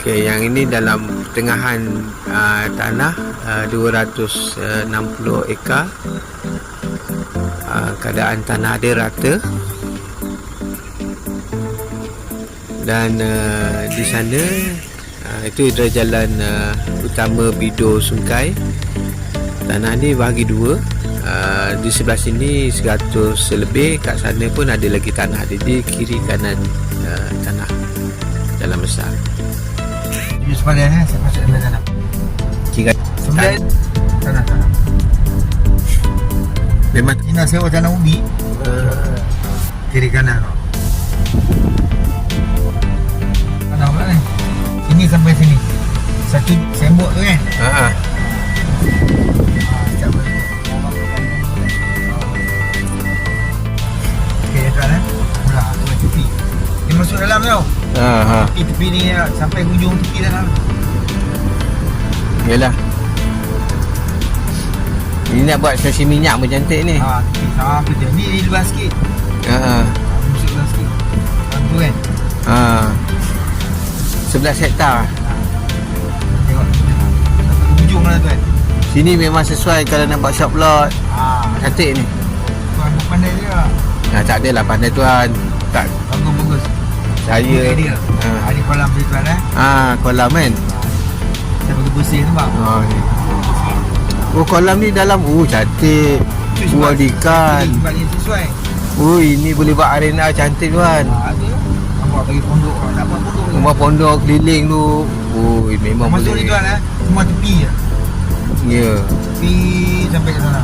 Okey, yang ini dalam pertengahan tanah 260 ekar. Keadaan tanah dia rata. Dan di sana itu adalah jalan utama Bido Sungai. Tanah ni bahagi dua. Di sebelah sini 100 lebih, kat sana pun ada lagi tanah. Jadi kiri kanan tanah jalan besar. Ini sebenarnya saya masuk dalam tanah. Kira Tanah. memang Ini sewa tanah ubi. Kiri kanan. Tanah mana ni? Sini sampai sini. Satu sembok tu kan? Sekejap boleh. Okey, tuan mula tu tepi. Dia masuk dalam tau. Tepi ni sampai hujung tepi dalam. Yalah. Ini nak buat stesen minyak pun cantik ni. Tepi sampai tu. Ni luas sikit. Masuk luas sikit. Tu kan? 11 hektar. Tengok. Sampai hujung lah tuan. Sini memang sesuai kalau nak buat shop lot. Cantik ni. Tuan pandai dia. Tak adalah pandai tuan. Tak Bagus. saya. Dia. Ada kolam dia tuan Kolam kan. Saya bagi bersih tu bang. Oh kolam ni dalam. Cantik. Buah ikan. Sebab dia sesuai. Ini boleh buat arena cantik tuan. Ada. Nampak bagi pondok. Tak buat pondok. Rumah pondok keliling tu. Memang Masuk boleh. ni tuan semua tepi je. Ya. Tepi sampai ke sana.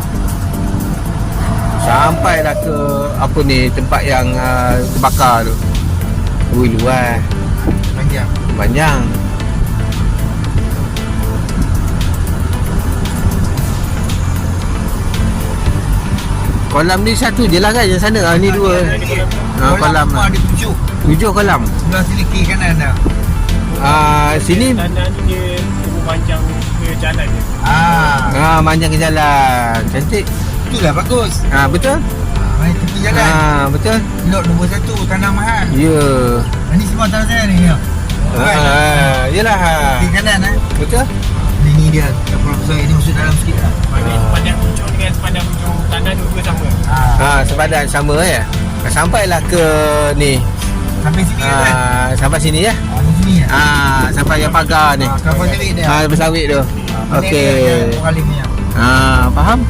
Sampailah ke apa ni tempat yang terbakar tu. Luas. Panjang. Kolam ni satu je lah kan yang sana. Ni dua. Kolam. Ada 7 kolam. Sebelah sini kiri kanan dah. Sini tanah ni dia panjang ke jalan dia. panjang ke jalan. Cantik. Itulah bagus. Betul. Main tepi jalan. Betul. Lot nombor 1 tanah mahal. Ya. Ini semua tanah saya ni. Yalah. Kiri kanan Betul. Ini dia. Profesor ini masuk dalam sikit lah. Maknanya sepanjang hujung dengan sepanjang hujung tanah dua sama. Sepadan sama ya. Sampailah ke ni. Sampai sini kan? Sampai sini ya. Di sini ya. Sampai yang pagar ni. Kapal sawit dia. Bersawit tu. Okey. Kali ni. Faham?